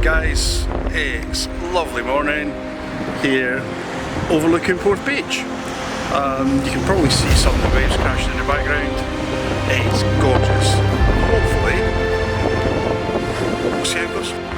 Guys, it's lovely morning here overlooking Porth Beach. You can probably see some of the waves crashing in the background. It's gorgeous. Hopefully, we'll see how it goes.